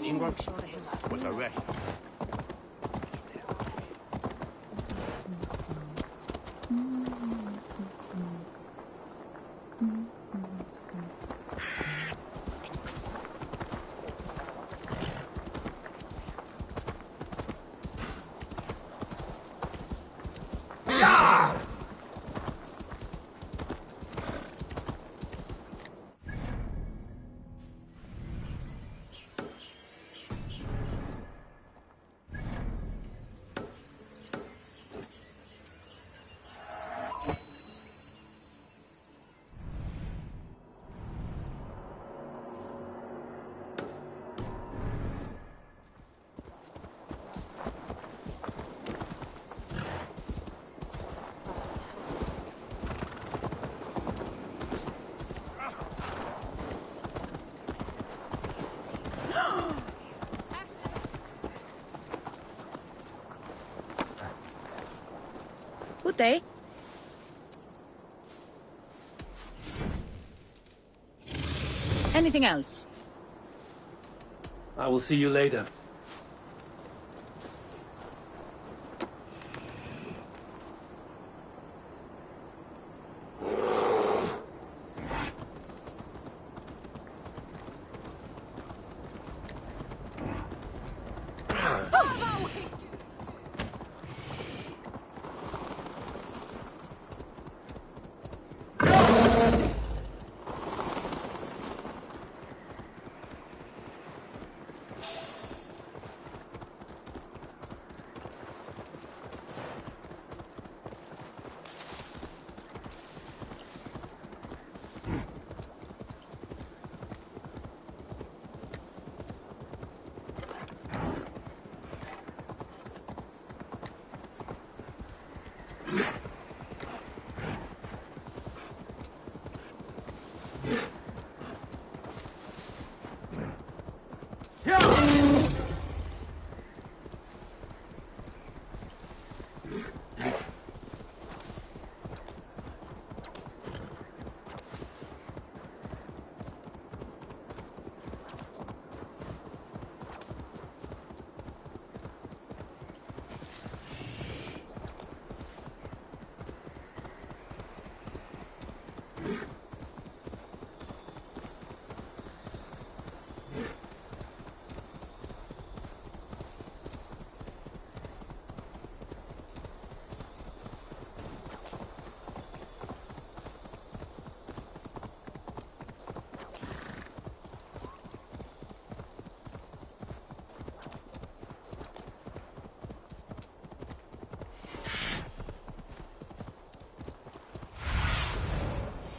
printing works was arrested. Good day. Anything else? I will see you later.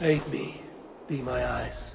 Aid me. Be my eyes.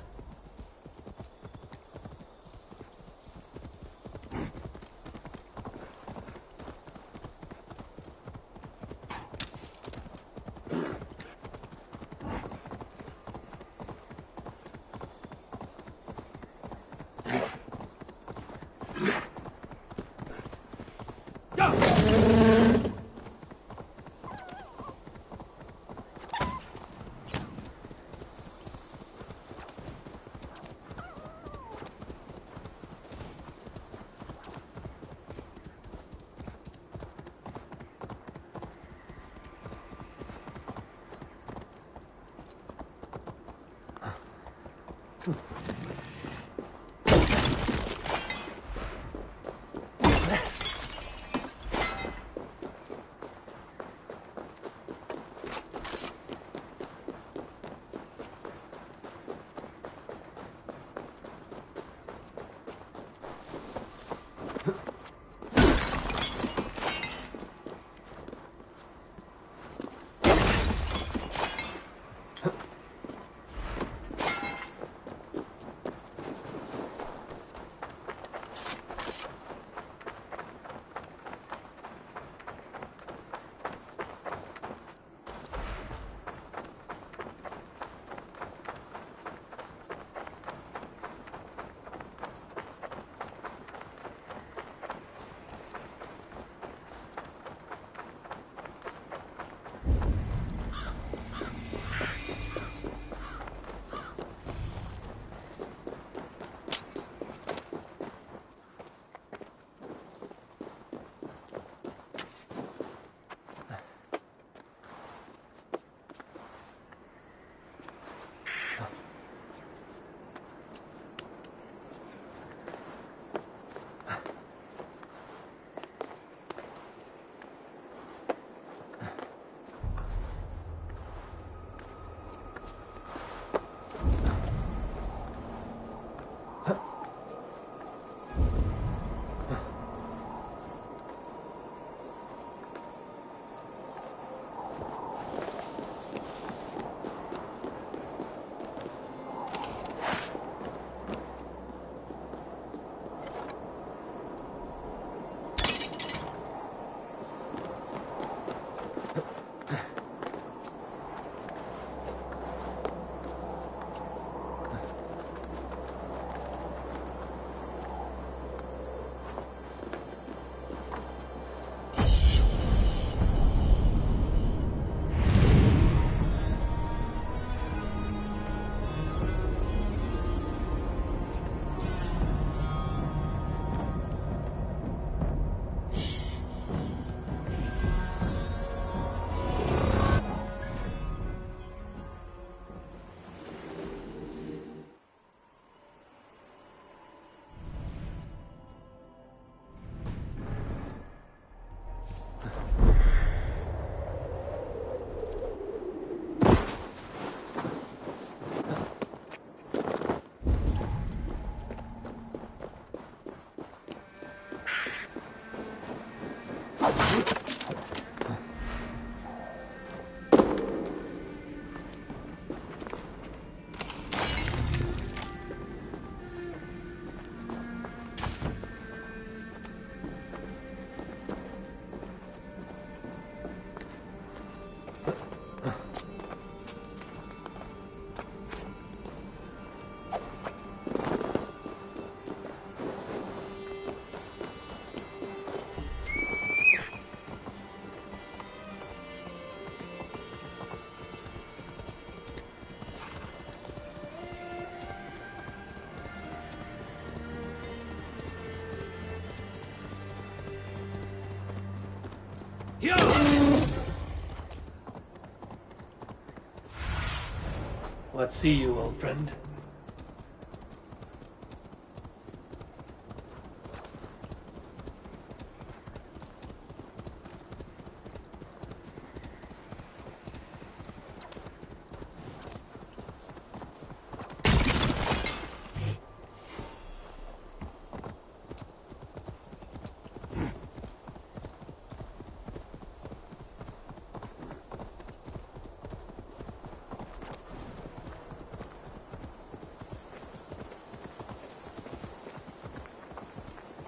What see you, old friend?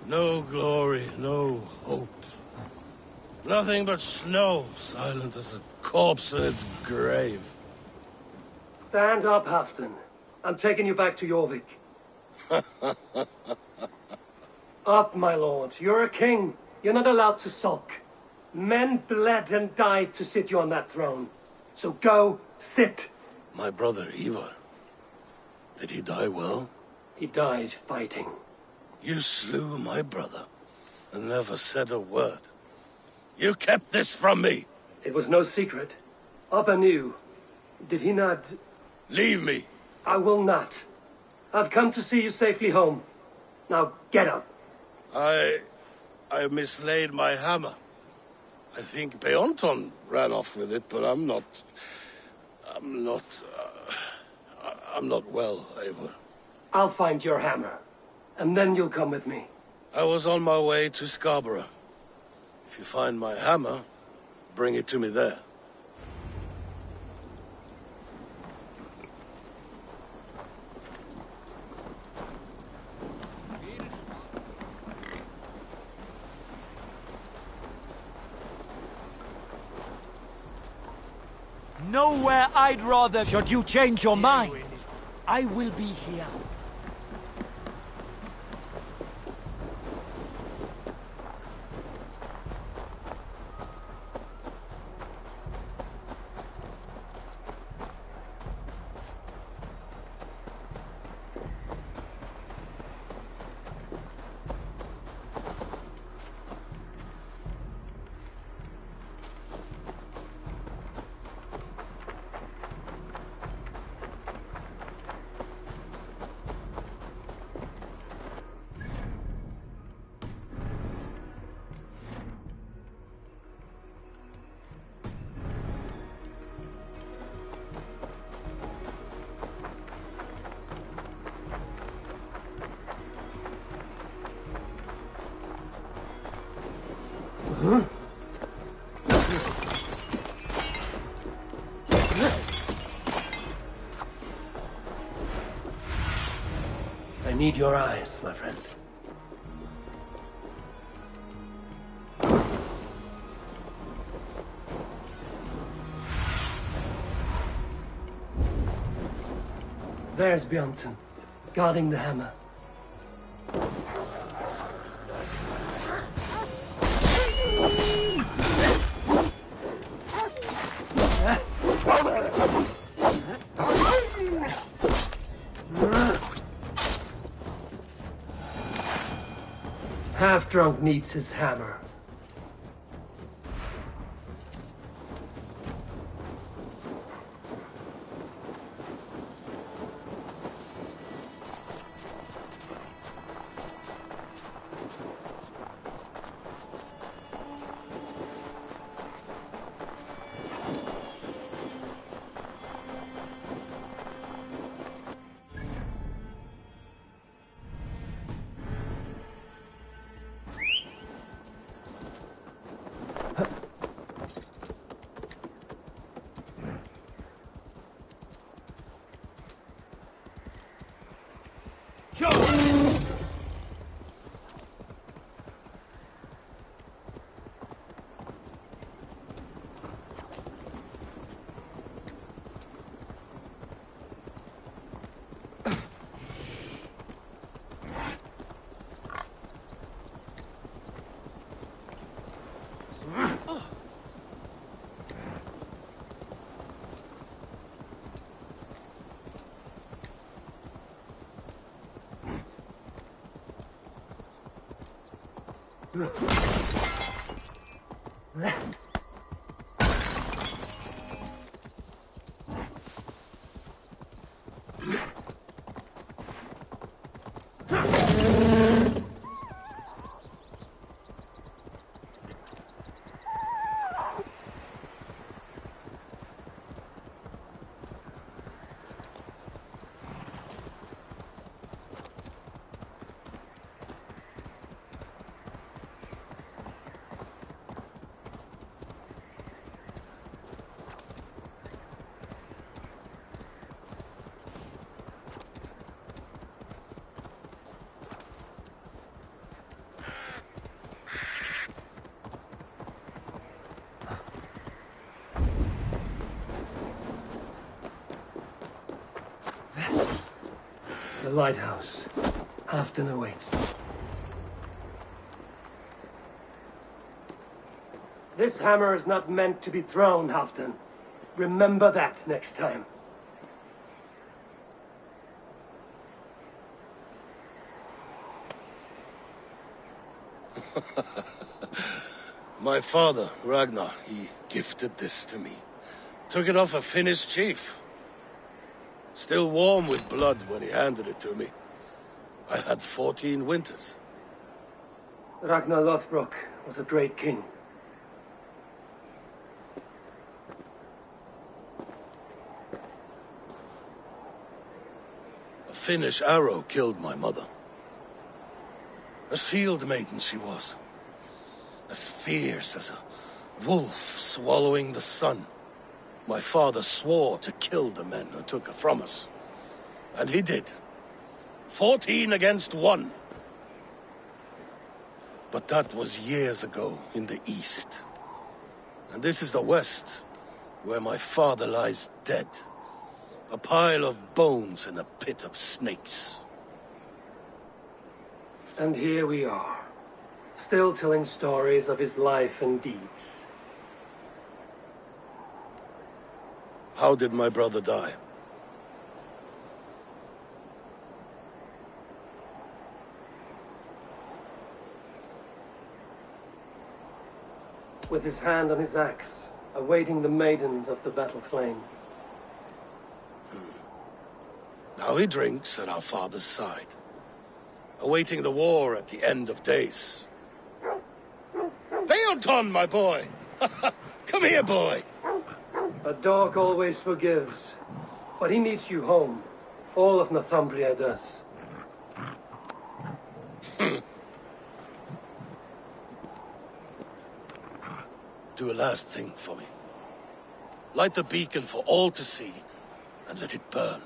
No glory, no hope. Nothing but snow, silent as a corpse in its grave. Stand up, Halfton. I'm taking you back to Jorvik. Up, my lord. You're a king. You're not allowed to sulk. Men bled and died to sit you on that throne. So go, sit. My brother, Ivar. Did he die well? He died fighting. You slew my brother and never said a word. You kept this from me. It was no secret. Abba knew. Did he not? Leave me. I will not. I've come to see you safely home. Now get up. I mislaid my hammer. I think Beonton ran off with it, but I'm not well, Eivor. I'll find your hammer. And then you'll come with me. I was on my way to Scarborough. If you find my hammer, bring it to me there. Nowhere I'd rather. Should you change your mind, I will be here. I need your eyes, my friend. There's Bjornson, guarding the hammer. Half-drunk needs his hammer. The lighthouse. Halfdan awaits. This hammer is not meant to be thrown, Halfdan. Remember that next time. My father, Ragnar, he gifted this to me. Took it off a Finnish chief. Still warm with blood when he handed it to me. I had 14 winters. Ragnar Lothbrok was a great king. A Finnish arrow killed my mother. A shield maiden she was. As fierce as a wolf swallowing the sun. My father swore to kill the men who took her from us. And he did. 14 against 1. But that was years ago in the east. And this is the west, where my father lies dead. A pile of bones in a pit of snakes. And here we are, still telling stories of his life and deeds. How did my brother die? With his hand on his axe, awaiting the maidens of the battle slain. Now he drinks at our father's side, awaiting the war at the end of days. Beonton, my boy! Come here, boy! A dog always forgives, but he needs you home. All of Northumbria does. Do a last thing for me. Light the beacon for all to see, and let it burn.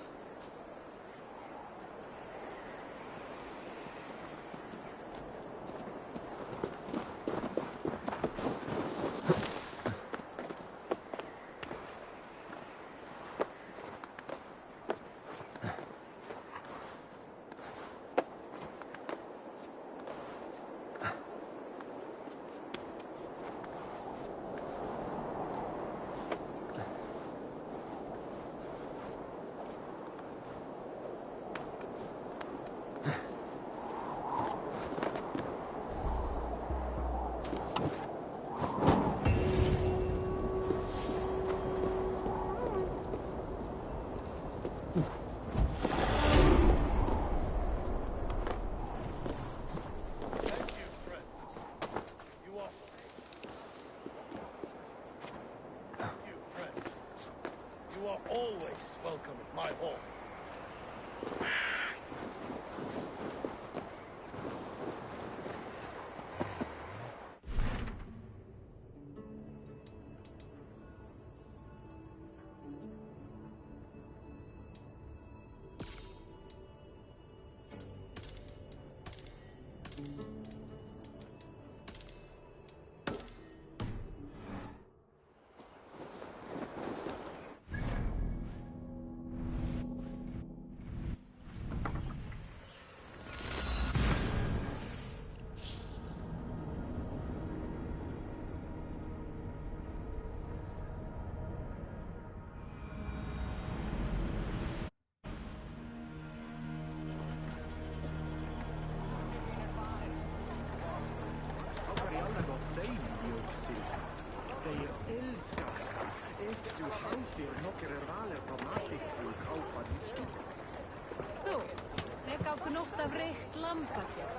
okkur nótt af reykt lambakjöt.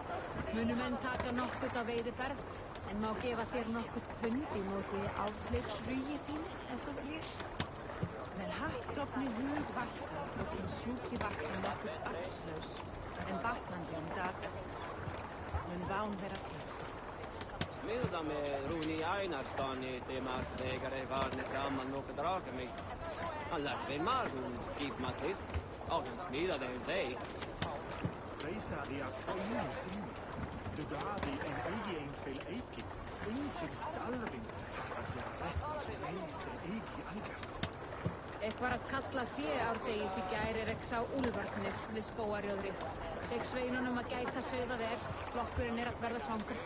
Munu menn taka nokkurt af veiðiferð, en má gefa þér nokkurt pund í móti áhlaugsrugi þínu, ef þú viljir. Men hattklopni hugvarta og hinn sjúki vakna nokkuð allslaus, en batnandi daga. Mun ván vera til. Smidamme Runi Einarstani temat vägare varne framman något drakamig. Han lärde mig margon skipmasligt. Och han smidade sig. Reisarias Fayusin. Du gavi en eienspel eiki. Insig stalvin. Reise eiki algar. Eitthvað að kalla fjö árdegis í gær ekki sá úlfarnir við skóarjóðri. Seg sveinunum að gæta sauða vel. Flokkurinn að verða svangur.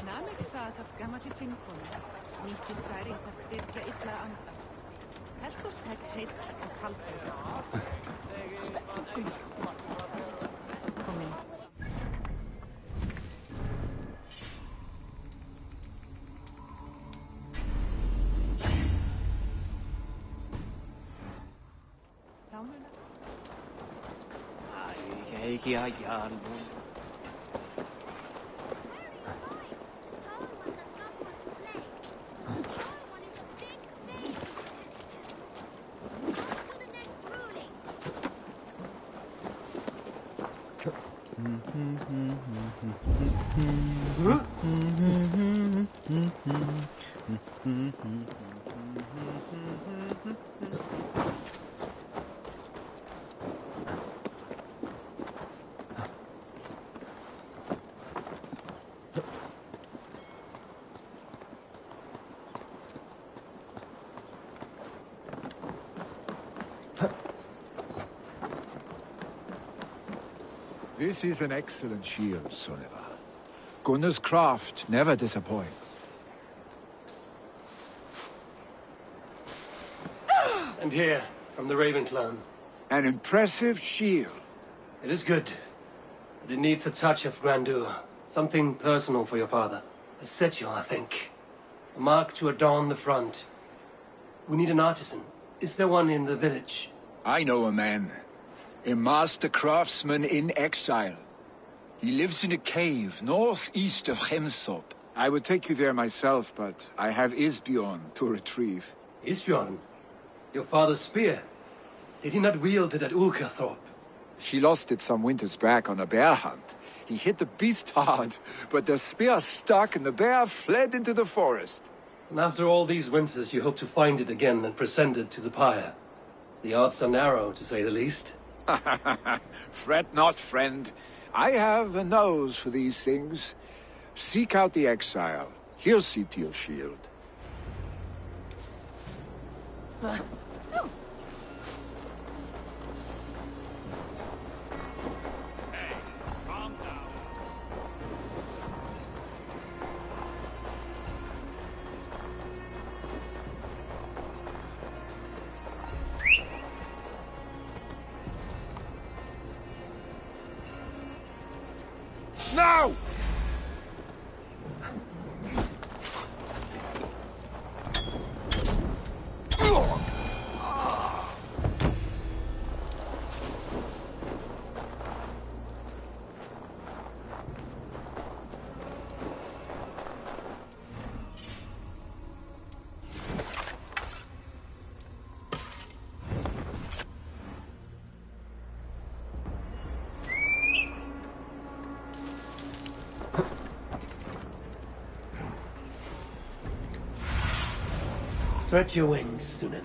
Nam ekki það af gamalli finkonu. Nýtti særið að byrja illa anda. Helt oss heill og kaldfæð. Kom inn. Ekki að jarl. This is an excellent shield, Sunniva. Gunnar's craft never disappoints. And here, from the Raven clan. An impressive shield. It is good, but it needs a touch of grandeur. Something personal for your father. A sigil, I think. A mark to adorn the front. We need an artisan. Is there one in the village? I know a man. A master craftsman in exile. He lives in a cave northeast of Hemthorpe. I would take you there myself, but I have Isbjorn to retrieve. Isbjorn? Your father's spear? Did he not wield it at Ulkerthorpe? He lost it some winters back on a bear hunt. He hit the beast hard, but the spear stuck and the bear fled into the forest. And after all these winters, you hope to find it again and present it to the pyre. The odds are narrow, to say the least. Fret not, friend. I have a nose for these things. Seek out the exile. He'll see to your shield. No! Spread your wings, Sunan.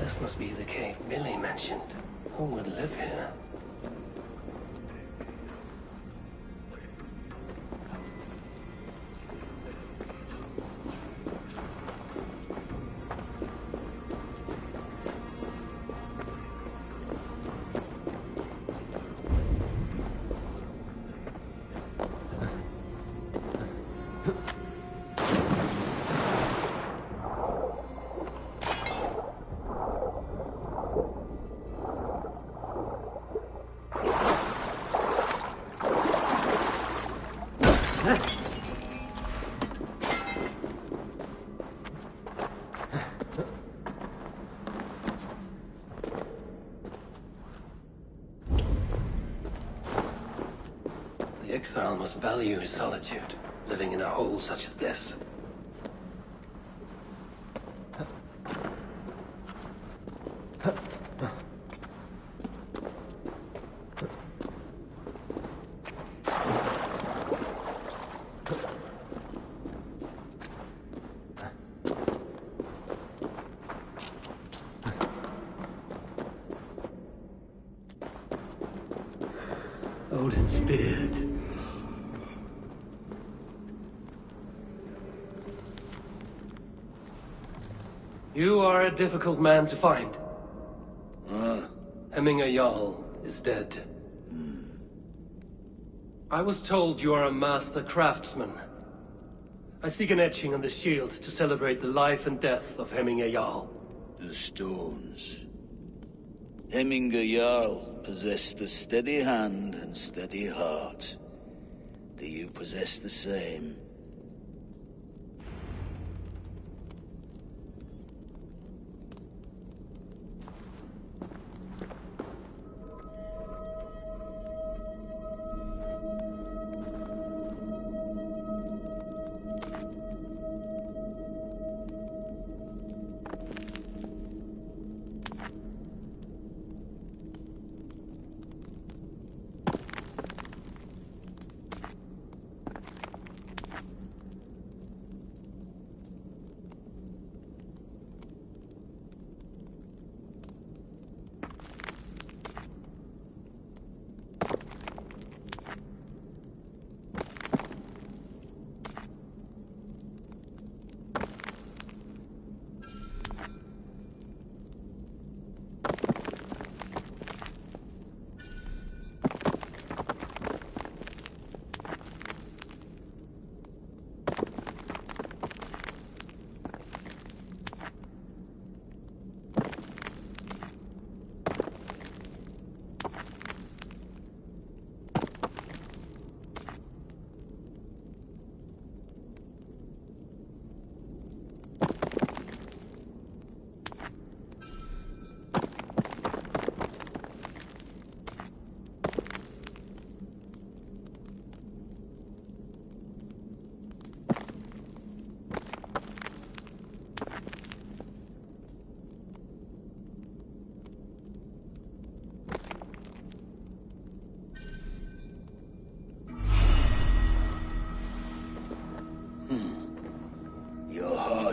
This must be the cave Billy mentioned. Who would live here? exile must value his solitude, living in a hole such as this. Odin's beard. You are a difficult man to find. Hemminger Jarl is dead. I was told you are a master craftsman. I seek an etching on the shield to celebrate the life and death of Hemminger Jarl. The stones. Hemminger Jarl possessed a steady hand and steady heart. Do you possess the same?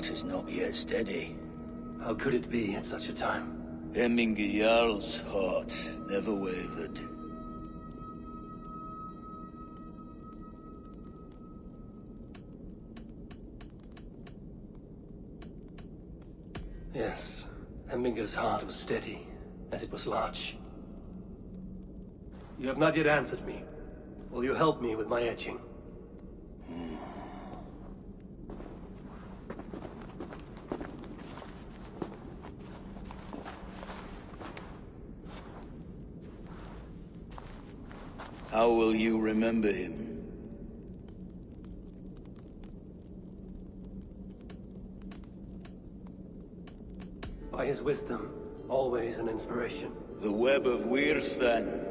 Is not yet steady. How could it be at such a time? Hemminger Jarl's heart never wavered. Yes, Hemminger's heart was steady, as it was large. You have not yet answered me. Will you help me with my etching? How will you remember him? By his wisdom, always an inspiration. The web of Wirth, then.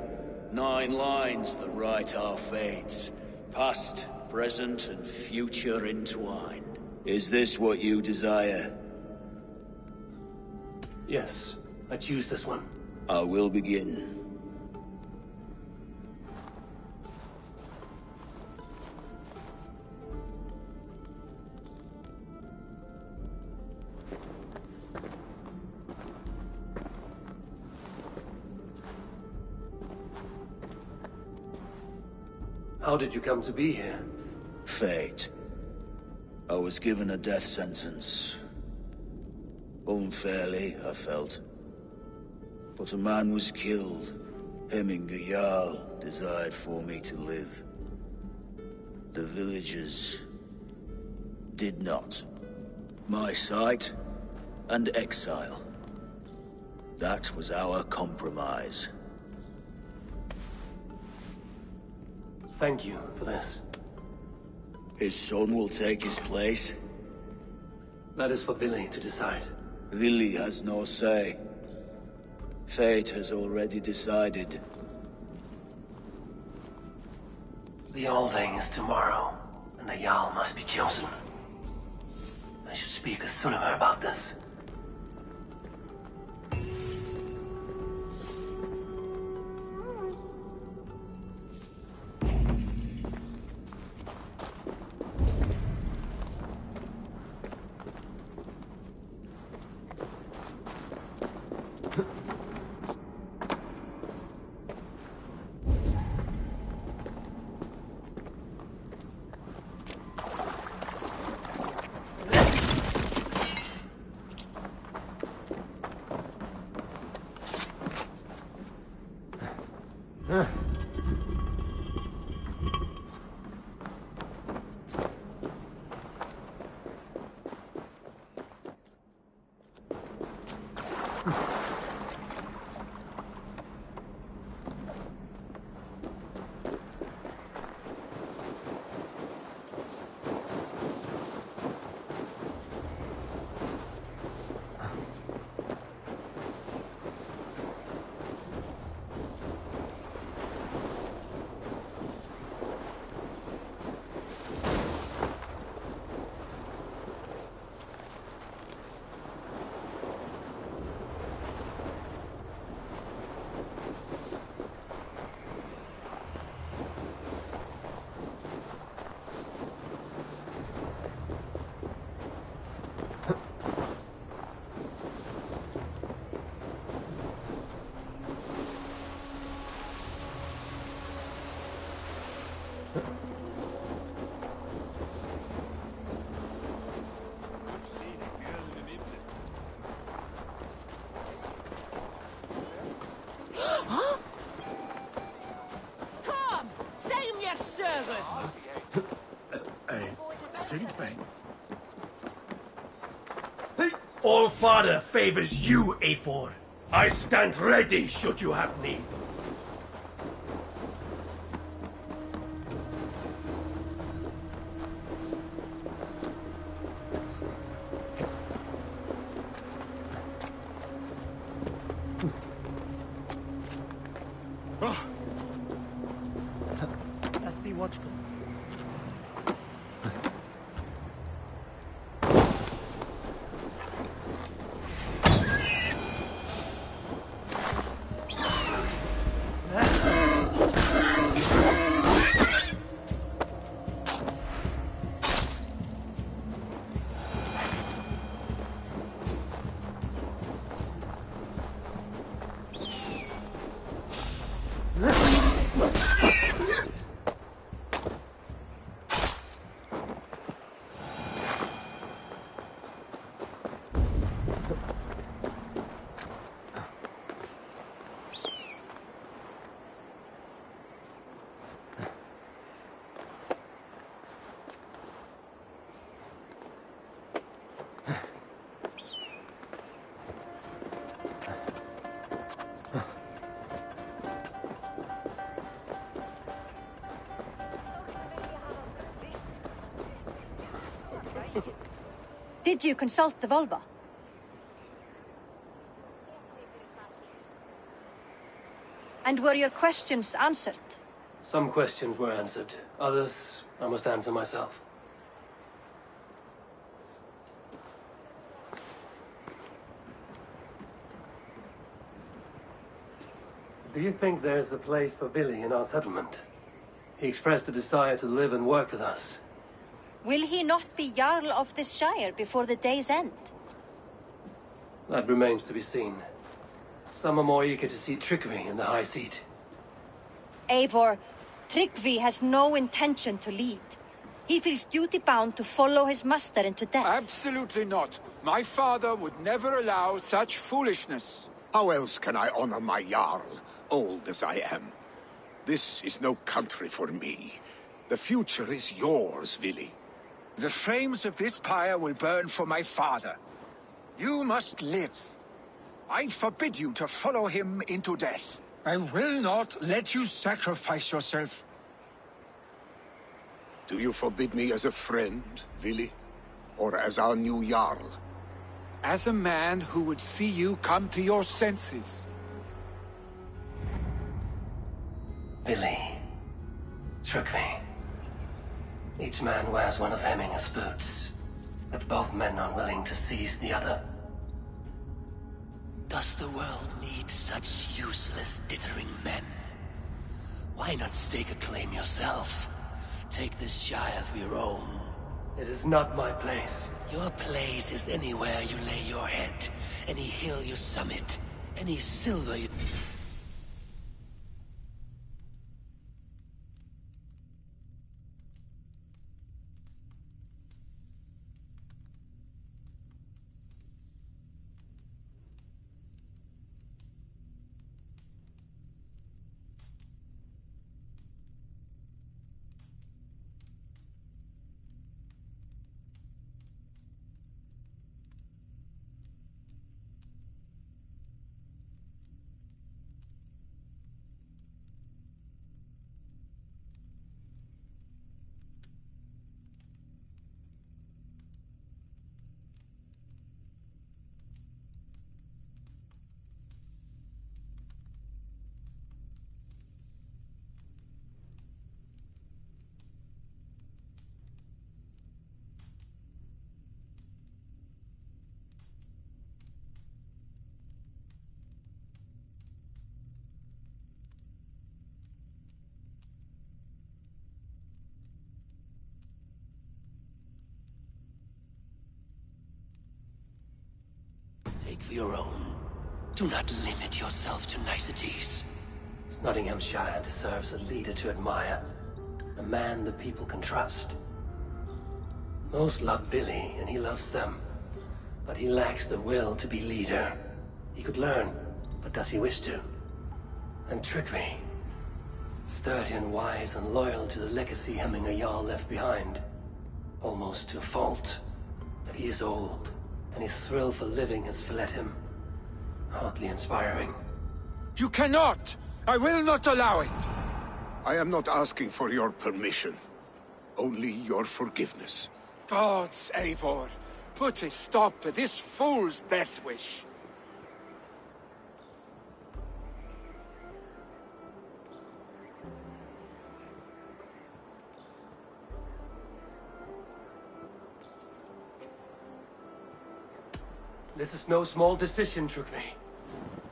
9 lines that write our fates. Past, present, and future entwined. Is this what you desire? Yes, I choose this one. I will begin. How did you come to be here? Fate. I was given a death sentence. Unfairly, I felt. But a man was killed. Hemminger Jarl desired for me to live. The villagers did not. My sight and exile. That was our compromise. Thank you for this. His son will take his place. That is for Billy to decide. Billy has no say. Fate has already decided. The Althing is tomorrow, and a Jarl must be chosen. I should speak with Sunnema about this. All Father favors you, Eivor. I stand ready should you have need. Just be watchful. Did you consult the Volva? And were your questions answered? Some questions were answered. Others, I must answer myself. Do you think there's a place for Billy in our settlement? He expressed a desire to live and work with us. Will he not be Jarl of this Shire before the day's end? That remains to be seen. Some are more eager to see Tryggvi in the high seat. Eivor, Tryggvi has no intention to lead. He feels duty-bound to follow his master into death. Absolutely not. My father would never allow such foolishness. How else can I honor my Jarl, old as I am? This is no country for me. The future is yours, Vili. The flames of this pyre will burn for my father. You must live. I forbid you to follow him into death. I will not let you sacrifice yourself. Do you forbid me as a friend, Vili? Or as our new Jarl? As a man who would see you come to your senses. Billy. Tryggvi. Each man wears one of Hemminger's boots, with both men unwilling to seize the other. Does the world need such useless, dithering men? Why not stake a claim yourself? Take this Shire of your own. It is not my place. Your place is anywhere you lay your head, any hill you summit, any silver you... Take for your own. Do not limit yourself to niceties. Nottinghamshire deserves a leader to admire. A man the people can trust. Most love Billy, and he loves them. But he lacks the will to be leader. He could learn, but does he wish to? And Trickery. Sturdy and wise and loyal to the legacy Hemminger Jarl left behind. Almost to a fault. But he is old, and his thrill for living has fled him. Hardly inspiring. You cannot! I will not allow it! I am not asking for your permission. Only your forgiveness. Gods, Eivor, put a stop to this fool's death wish. This is no small decision, Trickery.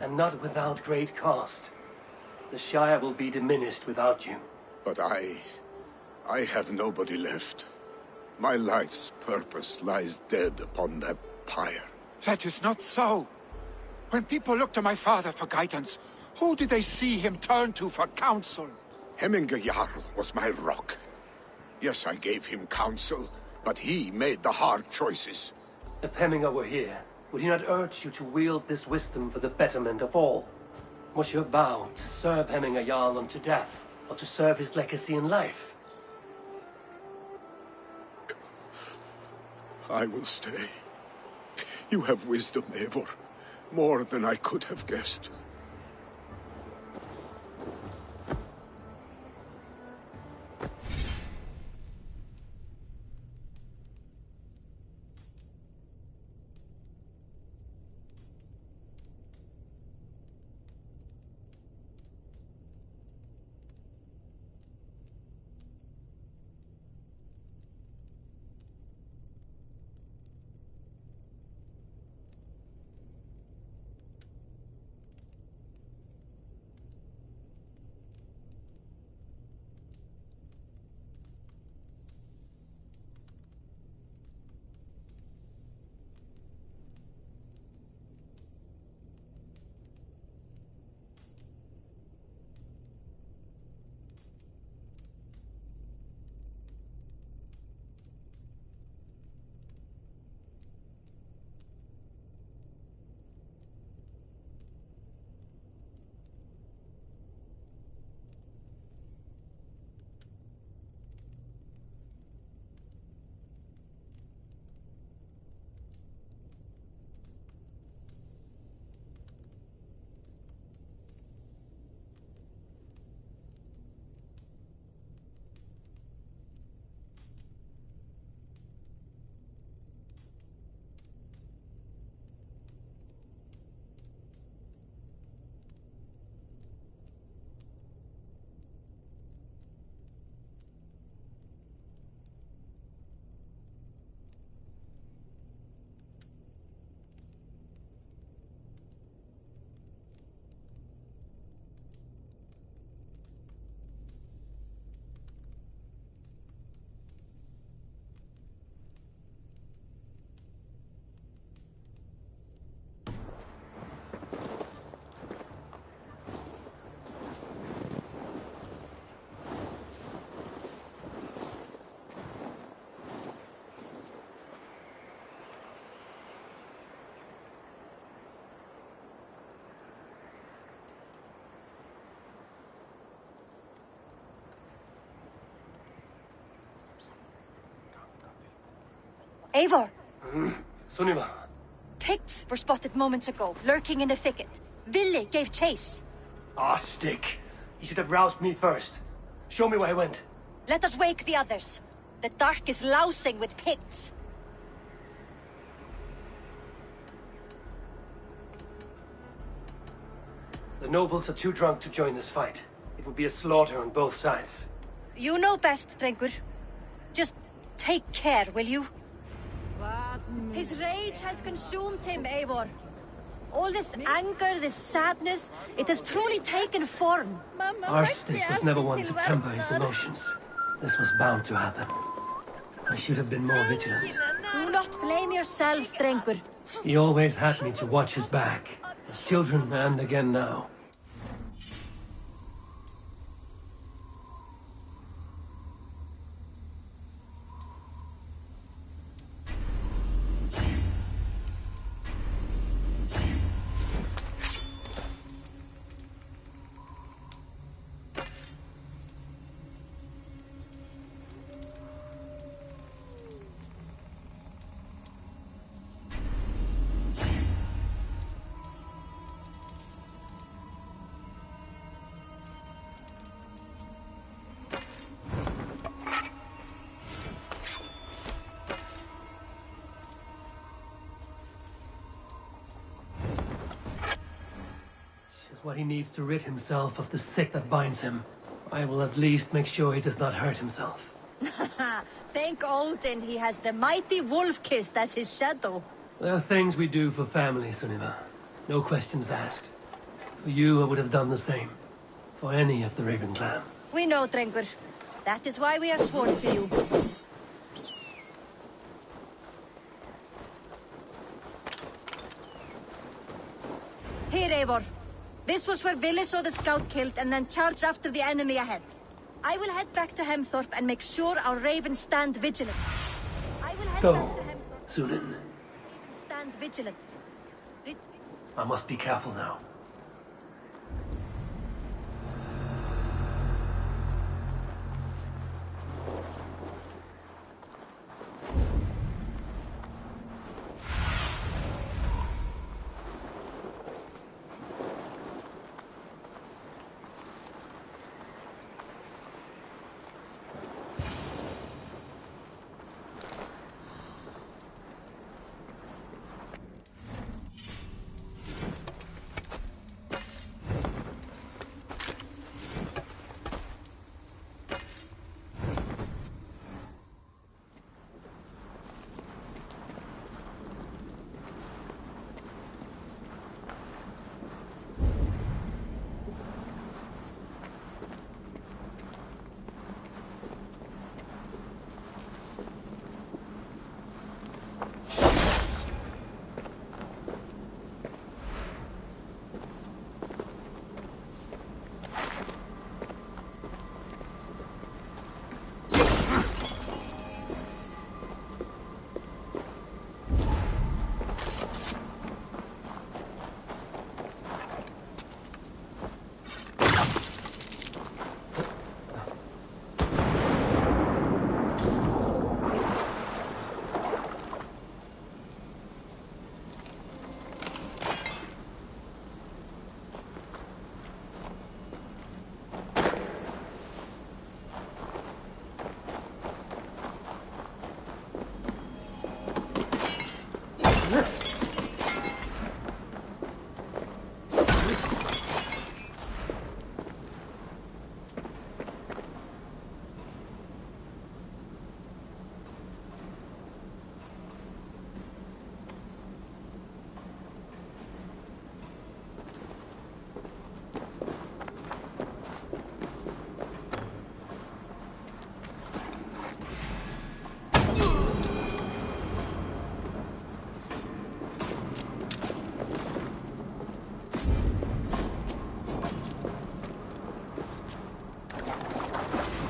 And not without great cost. The Shire will be diminished without you. But I have nobody left. My life's purpose lies dead upon that pyre. That is not so. When people look to my father for guidance, who did they see him turn to for counsel? Hemminger Jarl was my rock. Yes, I gave him counsel, but he made the hard choices. If Hemminger were here, would he not urge you to wield this wisdom for the betterment of all? Was your vow to serve Hemminger Jarl unto death, or to serve his legacy in life? I will stay. You have wisdom, Eivor. More than I could have guessed. Eivor! Sunniva. Picts were spotted moments ago, lurking in the thicket. Vili gave chase. Ah, stick. He should have roused me first. Show me where he went. Let us wake the others. The dark is lousing with Picts. The nobles are too drunk to join this fight. It would be a slaughter on both sides. You know best, Drengur. Just take care, will you? His rage has consumed him, Eivor. All this anger, this sadness, it has truly taken form. Our stick was never one to temper his emotions. This was bound to happen. I should have been more vigilant. Do not blame yourself, Drengur. He always had me to watch his back. As children, and again now. What he needs to rid himself of the sick that binds him. I will at least make sure he does not hurt himself. Thank Odin he has the mighty Wolf-Kissed as his shadow. There are things we do for family, Sunniva. No questions asked. For you, I would have done the same. For any of the Raven clan. We know, Drengur. That is why we are sworn to you. Here, Eivor. This was where Vili saw the scout killed and then charged after the enemy ahead. I will head back to Hemthorpe and make sure our ravens stand vigilant. I will head back to Hemthorpe. Sunan. Stand vigilant. I must be careful now.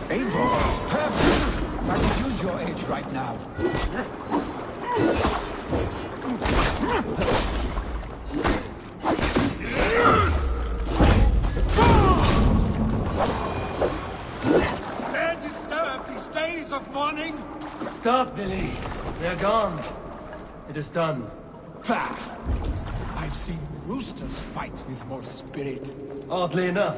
Eivor, perfect! I could use your aid right now. Dare disturb these days of mourning? Stop, Billy. They're gone. It is done. Bah! I've seen roosters fight with more spirit. Oddly enough.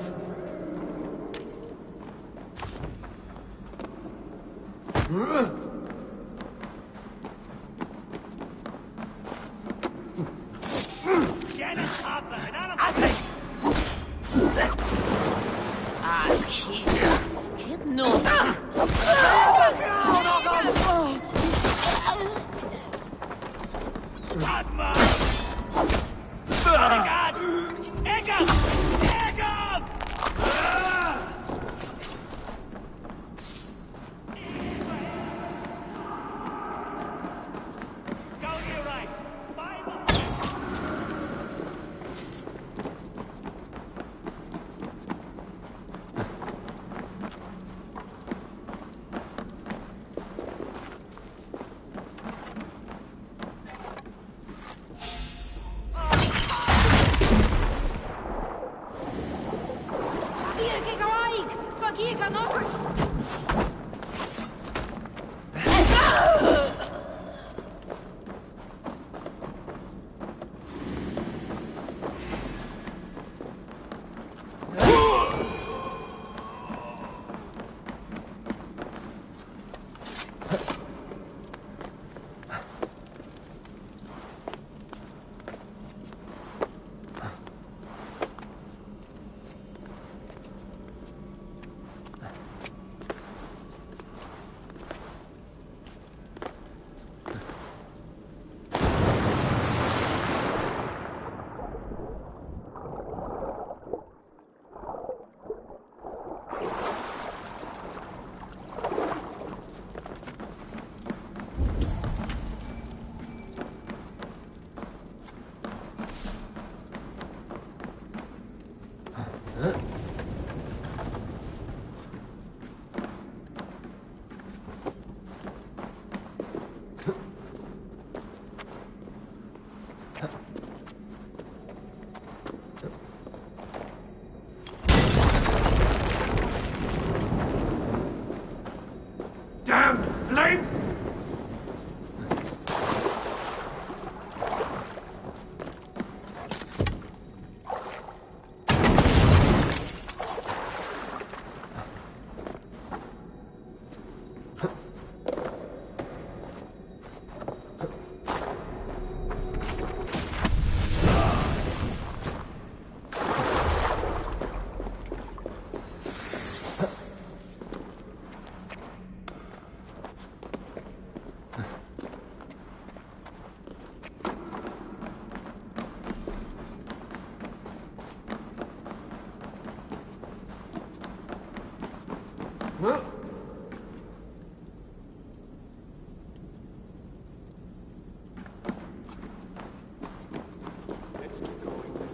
Damn flames!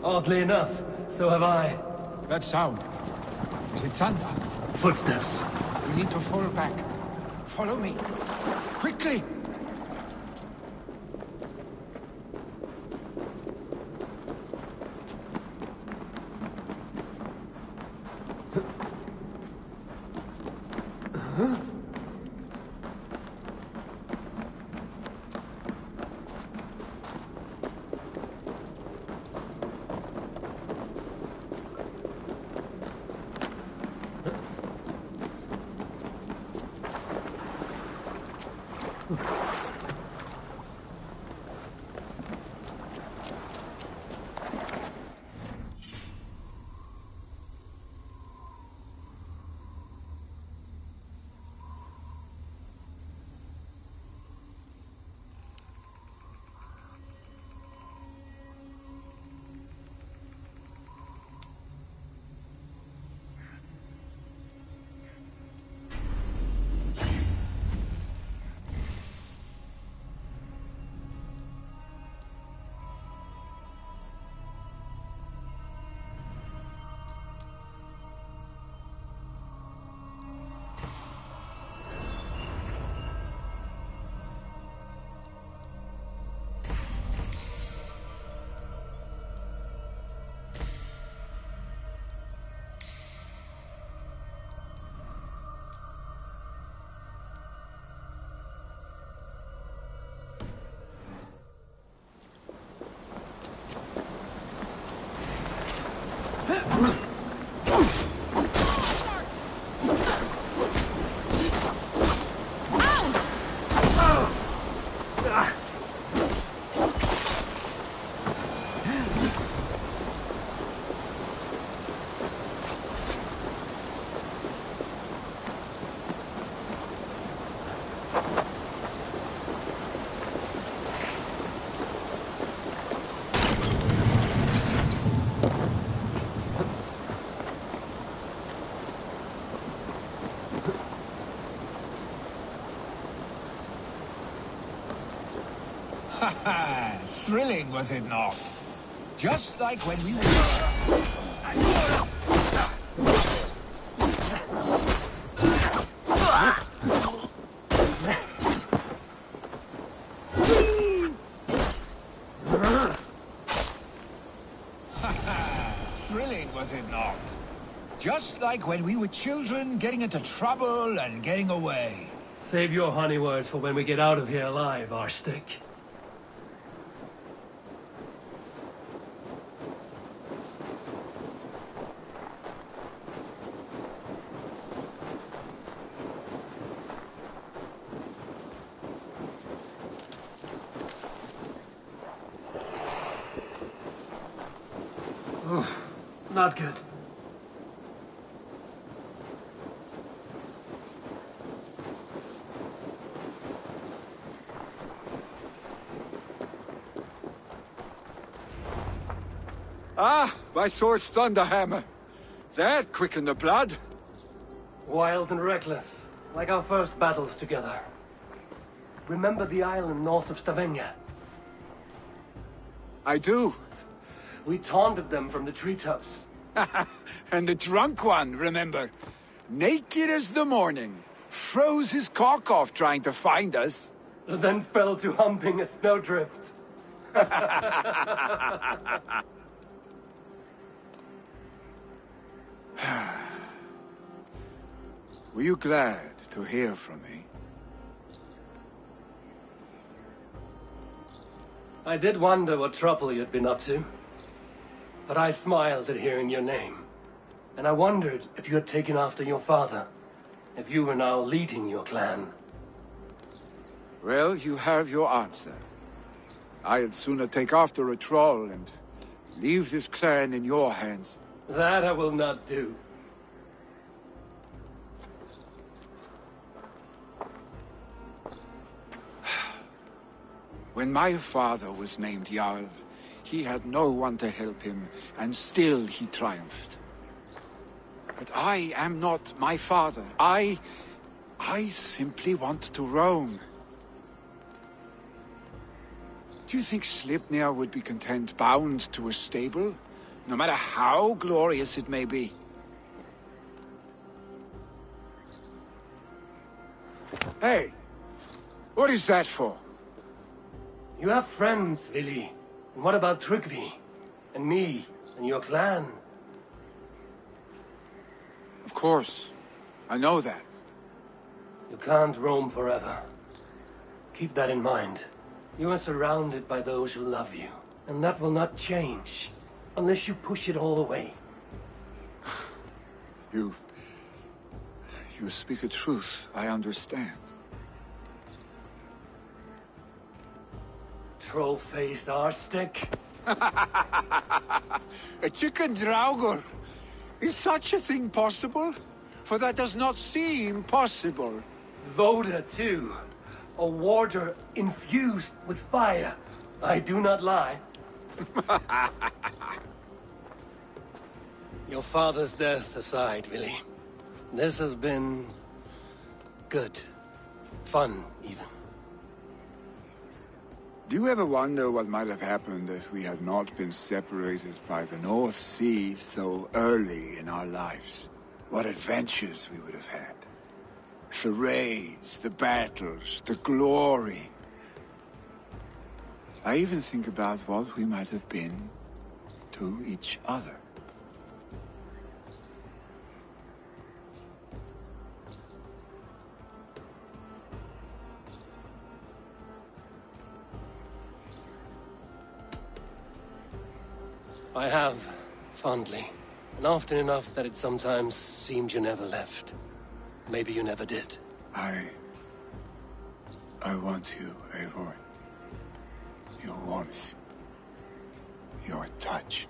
Oddly enough, so have I. That sound. Is it thunder? Footsteps. We need to fall back. Follow me. Quickly! Thrilling, was it not? Just like when we were... Thrilling, was it not? Just like when we were children, getting into trouble and getting away. Save your honey words for when we get out of here alive, Arstick. Not good. Ah, my sword's thunderhammer. That quickened the blood. Wild and reckless, like our first battles together. Remember the island north of Stavanger? I do. We taunted them from the treetops. And the drunk one, remember? Naked as the morning. Froze his cock off trying to find us. Then fell to humping a snowdrift. Were you glad to hear from me? I did wonder what trouble you'd been up to. But I smiled at hearing your name. And I wondered if you had taken after your father. If you were now leading your clan. Well, you have your answer. I'd sooner take after a troll and leave this clan in your hands. That I will not do. When my father was named Jarl, he had no one to help him, and still he triumphed. But I am not my father. I simply want to roam. Do you think Sleipnir would be content bound to a stable, no matter how glorious it may be? Hey, what is that for? You have friends, Vili. And what about Tryggvi? And me? And your clan? Of course. I know that. You can't roam forever. Keep that in mind. You are surrounded by those who love you. And that will not change. Unless you push it all away. You speak a truth I understand. Troll-faced arstick. A chicken draugr. Is such a thing possible? For that does not seem possible. Voda, too. A warder infused with fire. I do not lie. Your father's death aside, Vili. This has been... good. Fun, even. Do you ever wonder what might have happened if we had not been separated by the North Sea so early in our lives? What adventures we would have had. The raids, the battles, the glory. I even think about what we might have been to each other. I have, fondly. And often enough that it sometimes seemed you never left. Maybe you never did. I want you, Eivor. Your warmth. Your touch.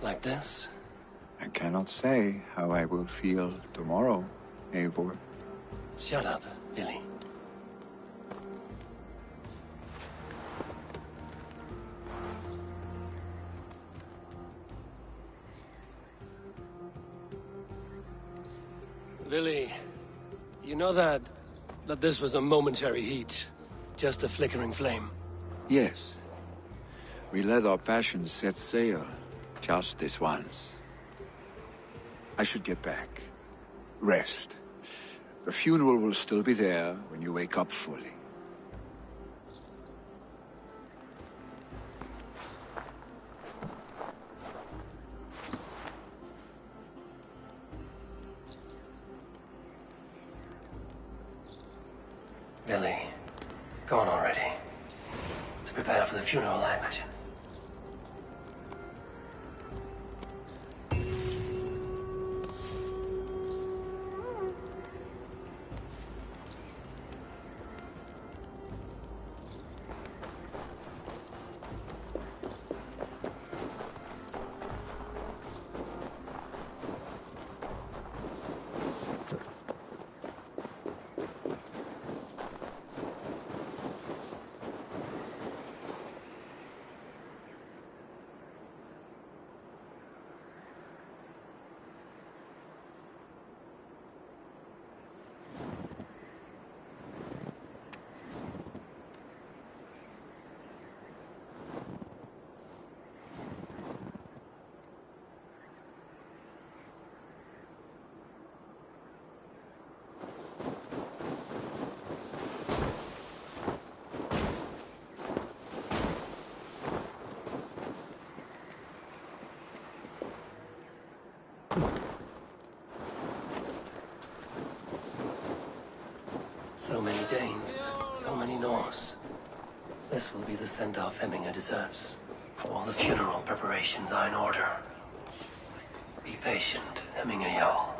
Like this? I cannot say how I will feel tomorrow, Eivor. Shut up, Billy. Billy, you know that this was a momentary heat, just a flickering flame. Yes. We let our passions set sail, just this once. I should get back. Rest. The funeral will still be there when you wake up fully. Billy, go on already. To prepare for the funeral, I imagine. So many Danes, so many Norse. This will be the send-off Hemminger deserves. All the funeral preparations are in order. Be patient, Hemminger Jarl.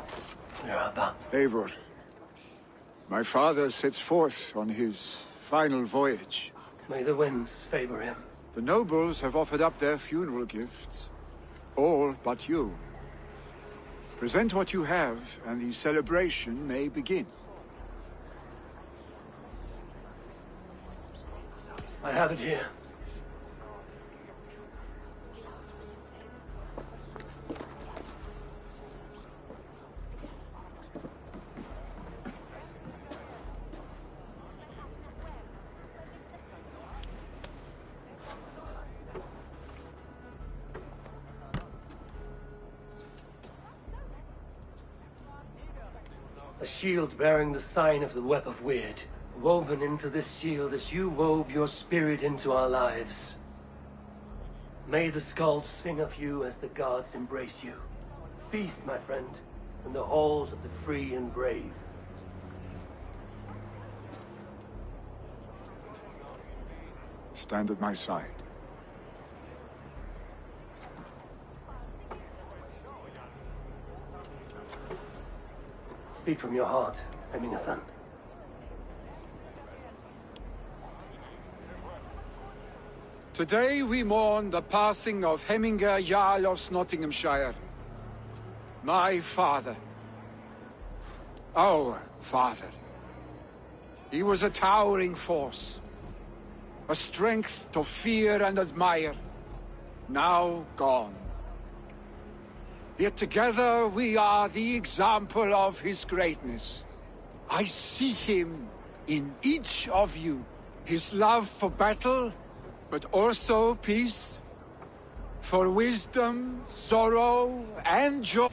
We're about... Eivor, my father sets forth on his final voyage. May the winds favor him. The nobles have offered up their funeral gifts. All but you. Present what you have, and the celebration may begin. I have it here. A shield bearing the sign of the Web of Weird. Woven into this shield as you wove your spirit into our lives. May the skulls sing of you as the gods embrace you. Feast, my friend, in the halls of the free and brave. Stand at my side. Speak from your heart, Hemminger-son. Today we mourn the passing of Hemminger Jarl of Nottinghamshire. My father. Our father. He was a towering force. A strength to fear and admire. Now gone. Yet together we are the example of his greatness. I see him in each of you. His love for battle, but also peace, for wisdom, sorrow, and joy.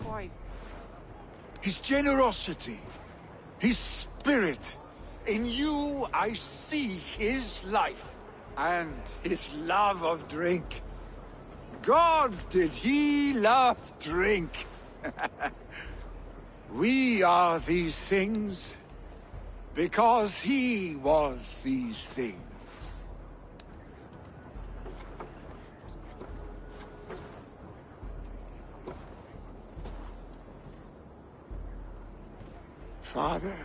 Oj. his generosity, his spirit. In you, I see his life and his love of drink. Gods, did he love drink! We are these things because he was these things. Father,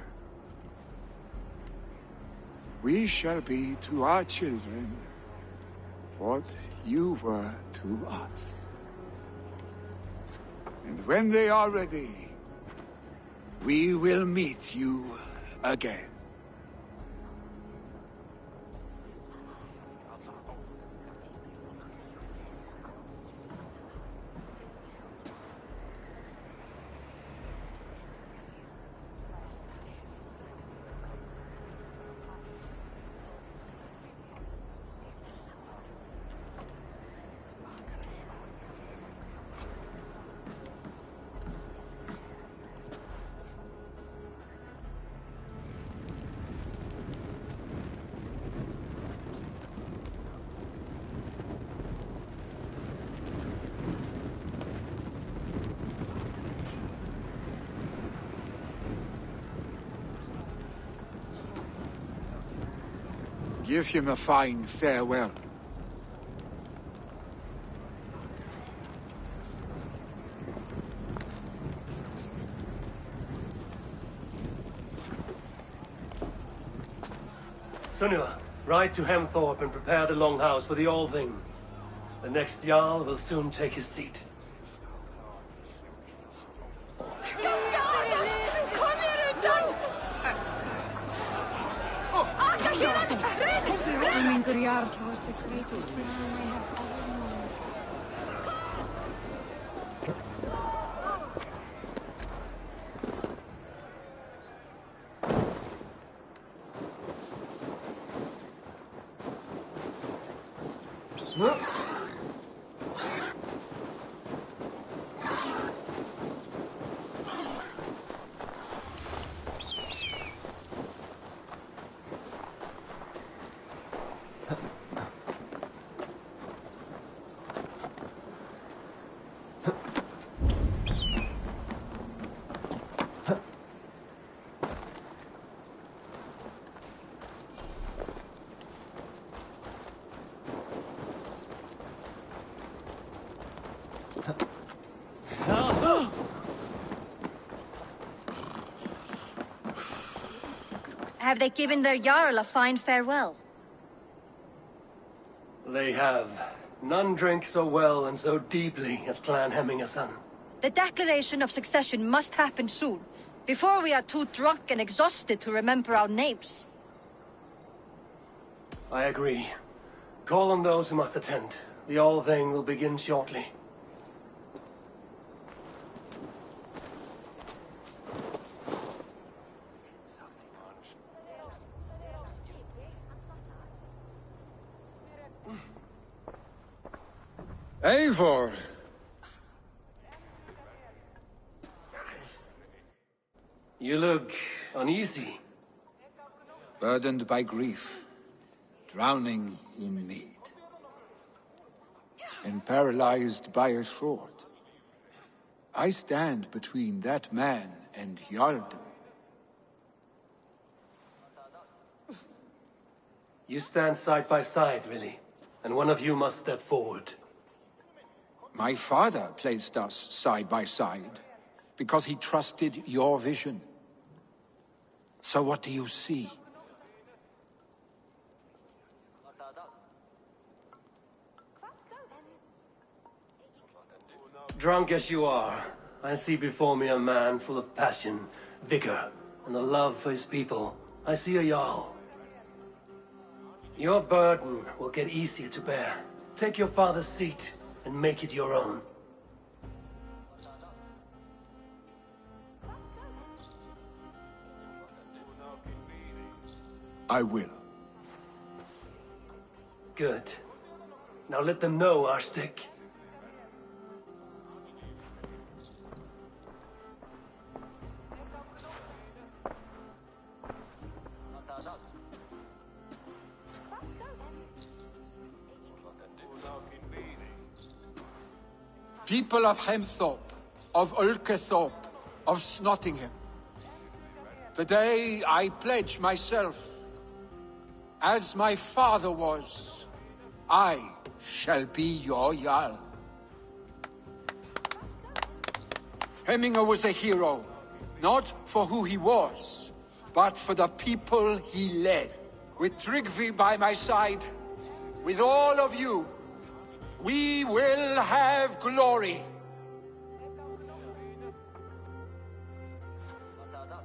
we shall be to our children what you were to us. And when they are ready, we will meet you again. Give him a fine farewell. Sunniva, ride to Hemthorpe and prepare the Longhouse for the All-Thing. The next Jarl will soon take his seat. Have they given their Jarl a fine farewell? They have. None drink so well and so deeply as Clan Hemmingason. The declaration of succession must happen soon, before we are too drunk and exhausted to remember our names. I agree. Call on those who must attend. The All-Thing will begin shortly. Eivor! You look uneasy. Burdened by grief, drowning in need, and paralyzed by a sword. I stand between that man and Jarldom. You stand side by side, really, and one of you must step forward. My father placed us side by side, because he trusted your vision. So what do you see? Drunk as you are, I see before me a man full of passion, vigor, and a love for his people. I see a Jarl. Your burden will get easier to bear. Take your father's seat and make it your own. I will. Good. Now let them know our stick. People of Hemthorpe, of Ulkethorpe, of Snottingham. Today I pledge myself. As my father was, I shall be your Jarl. Hemminger was a hero, not for who he was, but for the people he led. With Tryggvi by my side, with all of you, we will have glory.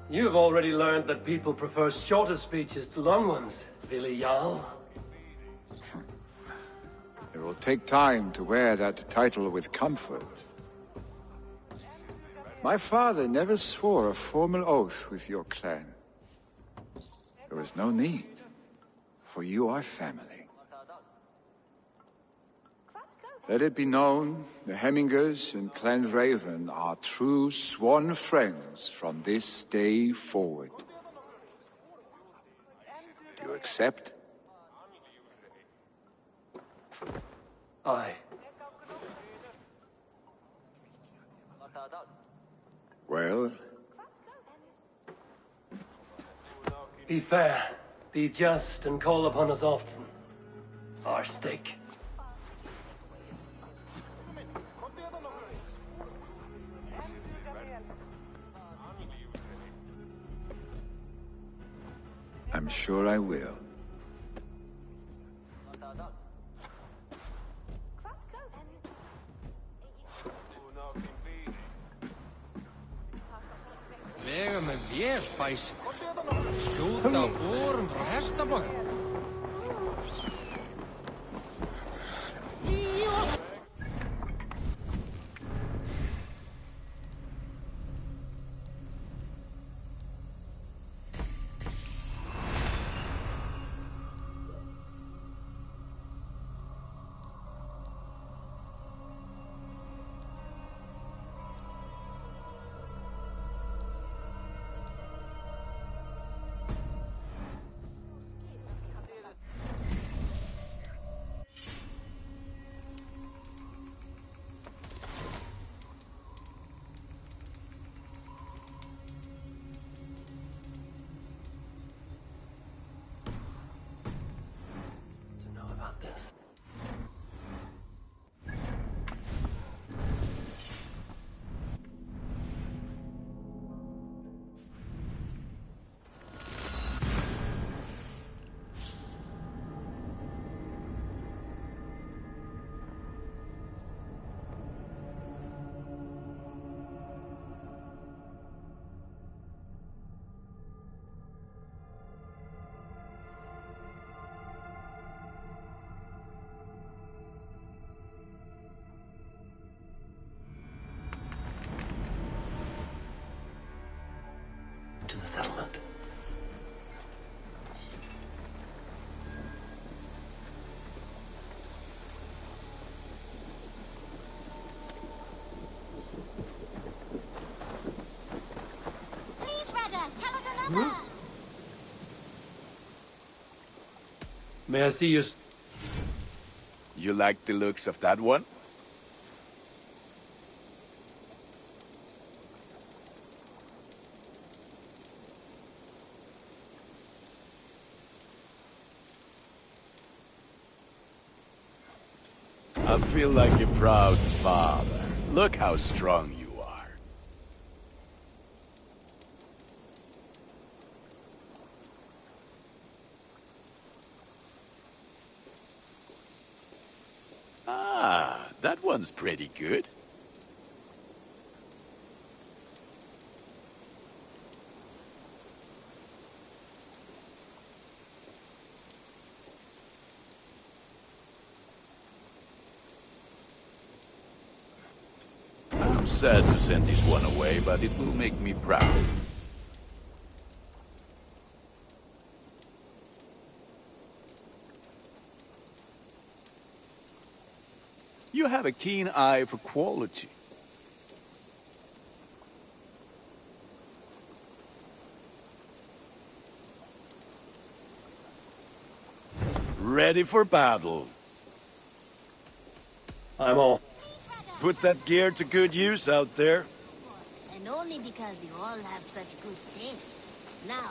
You've already learned that people prefer shorter speeches to long ones, Billy Jarl. It will take time to wear that title with comfort. My father never swore a formal oath with your clan. There was no need, for you are family. Let it be known, the Hemmingers and Clan Raven are true sworn friends from this day forward. Do you accept? Aye. Well? Be fair, be just, and call upon us often. Our stake. I'm sure I will. Vega með vél, bæs. Skjóta á borum frá hestabaka. To the settlement. Please, Rada, tell us another. May I see you? You like the looks of that one? I feel like a proud father. Look how strong you are. Ah, that one's pretty good. I'm sad to send this one away, but it will make me proud. You have a keen eye for quality. Ready for battle. I'm all. Put that gear to good use out there. And only because you all have such good taste. Now,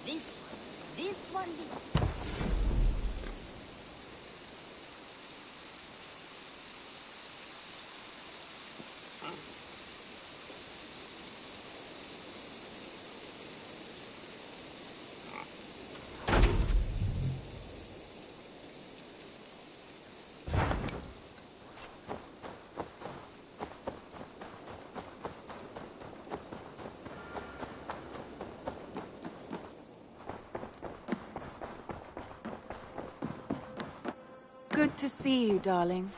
this one. Good to see you, darling.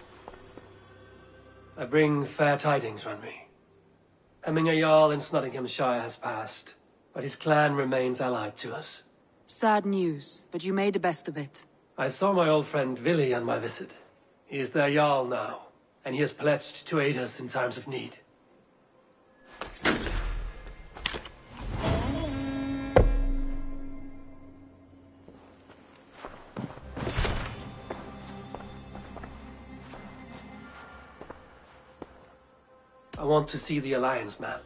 I bring fair tidings, Ranry. Hemminger Jarl in Nottinghamshire has passed, but his clan remains allied to us. Sad news, but you made the best of it. I saw my old friend Vili on my visit. He is their Jarl now, and he has pledged to aid us in times of need. I want to see the Alliance map.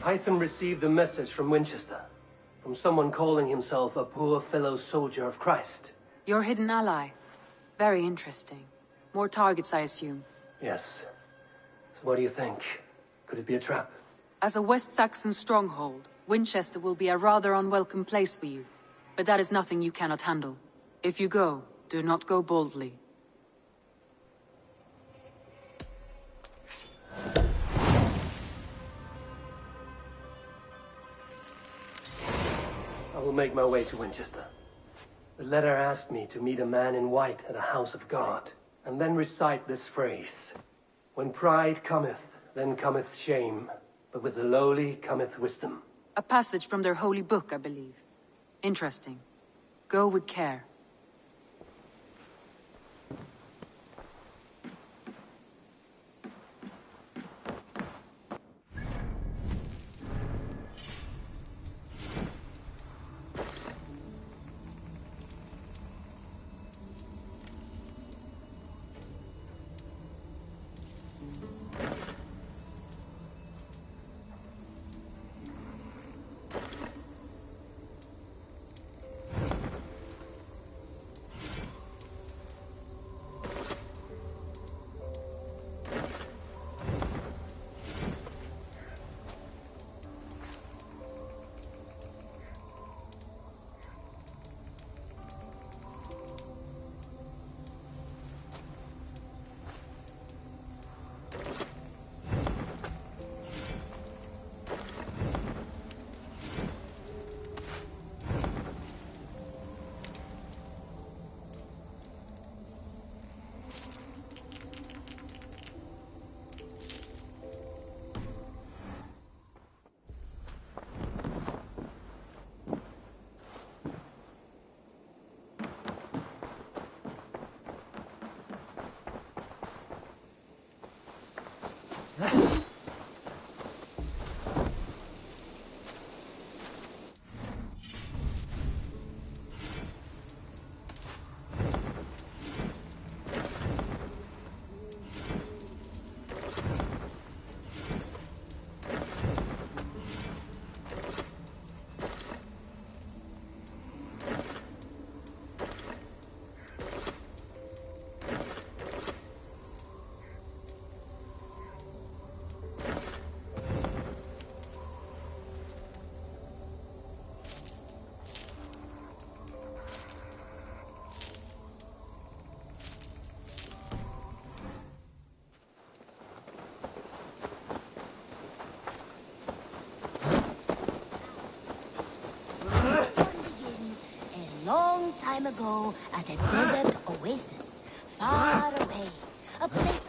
Hythen received a message from Winchester, from someone calling himself a poor fellow soldier of Christ. Your hidden ally. Very interesting. More targets, I assume. Yes. So what do you think? Could it be a trap? As a West Saxon stronghold, Winchester will be a rather unwelcome place for you. But that is nothing you cannot handle. If you go, do not go boldly. I will make my way to Winchester. The letter asked me to meet a man in white at a house of God, and then recite this phrase. When pride cometh, then cometh shame, but with the lowly cometh wisdom. A passage from their holy book, I believe. Interesting. Go with care. Time ago at a desert oasis, far away. A place.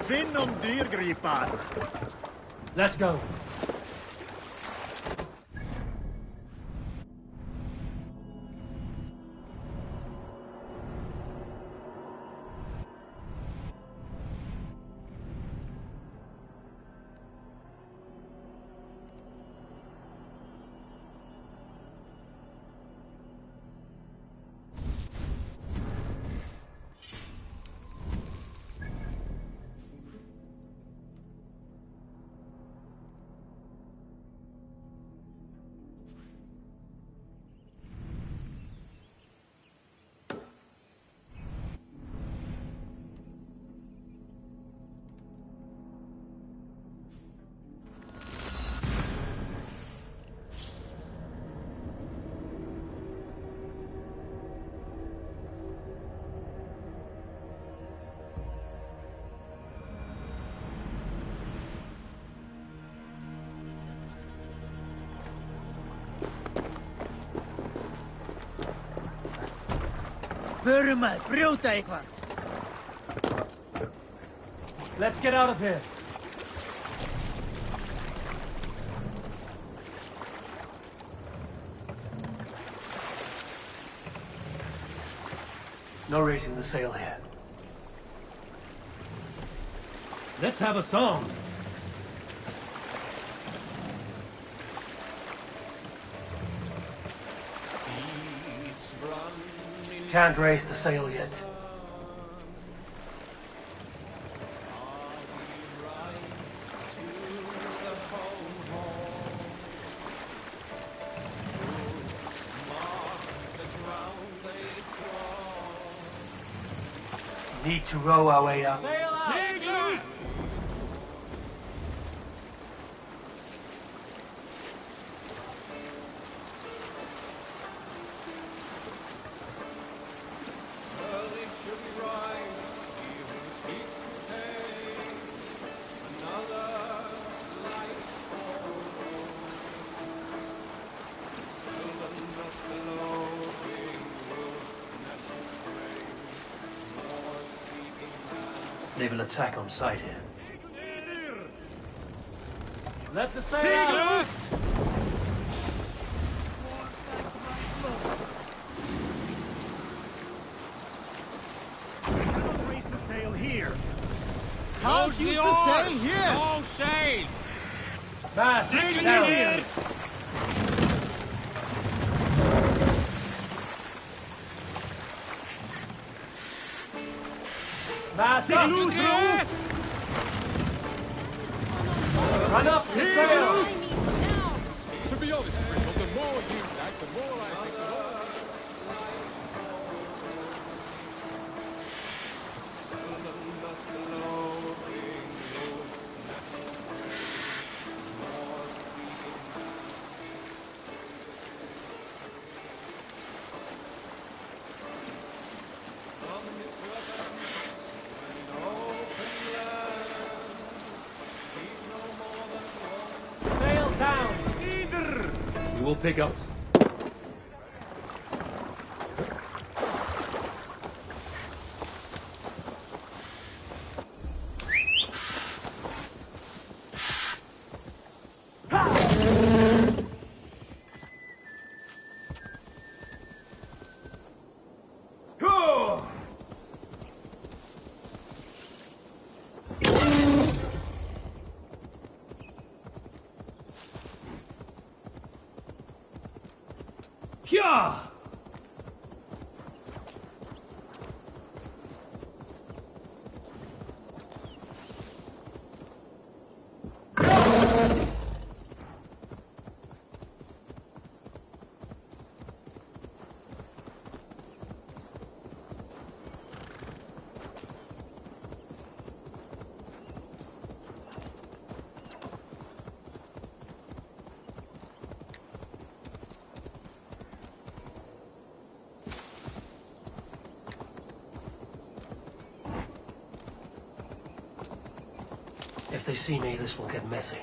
Finn om dyrgripar! Let's go. Förum að brjóta eitthvað. Let's get out of here. No raising the sail here. Let's have a song. Can't raise the sail yet. Need to row our way up. Sail out! Segler! They will attack on sight here. Let the sail out! Don't raise the sail here. Can't use the sail here! No sail! Mast, Sail down. here! Mast up! Signal through! Run up the sail! To be honest, Bristol, the more you act, the more I think the more... Sail down! We will pick up. Yeah! If they see me, this will get messy.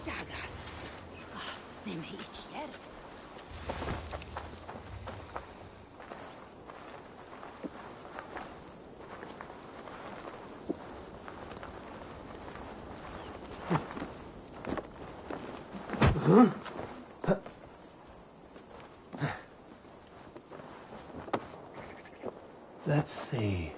Dagas. Nem hiç yer. Let's see.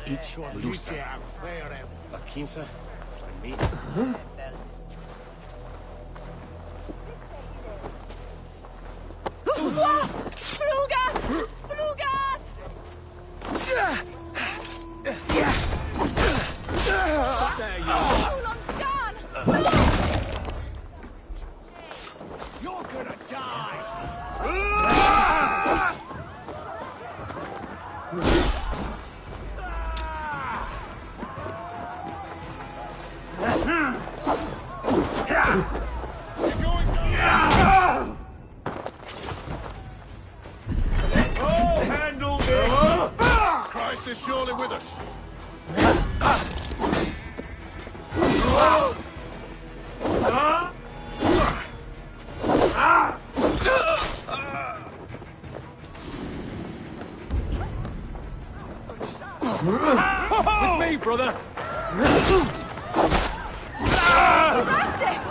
Each loose. La Quinta. Fluga! Fluga! There you are. You're gonna die! Handle me! Christ is surely with us. With me, brother! Rusty!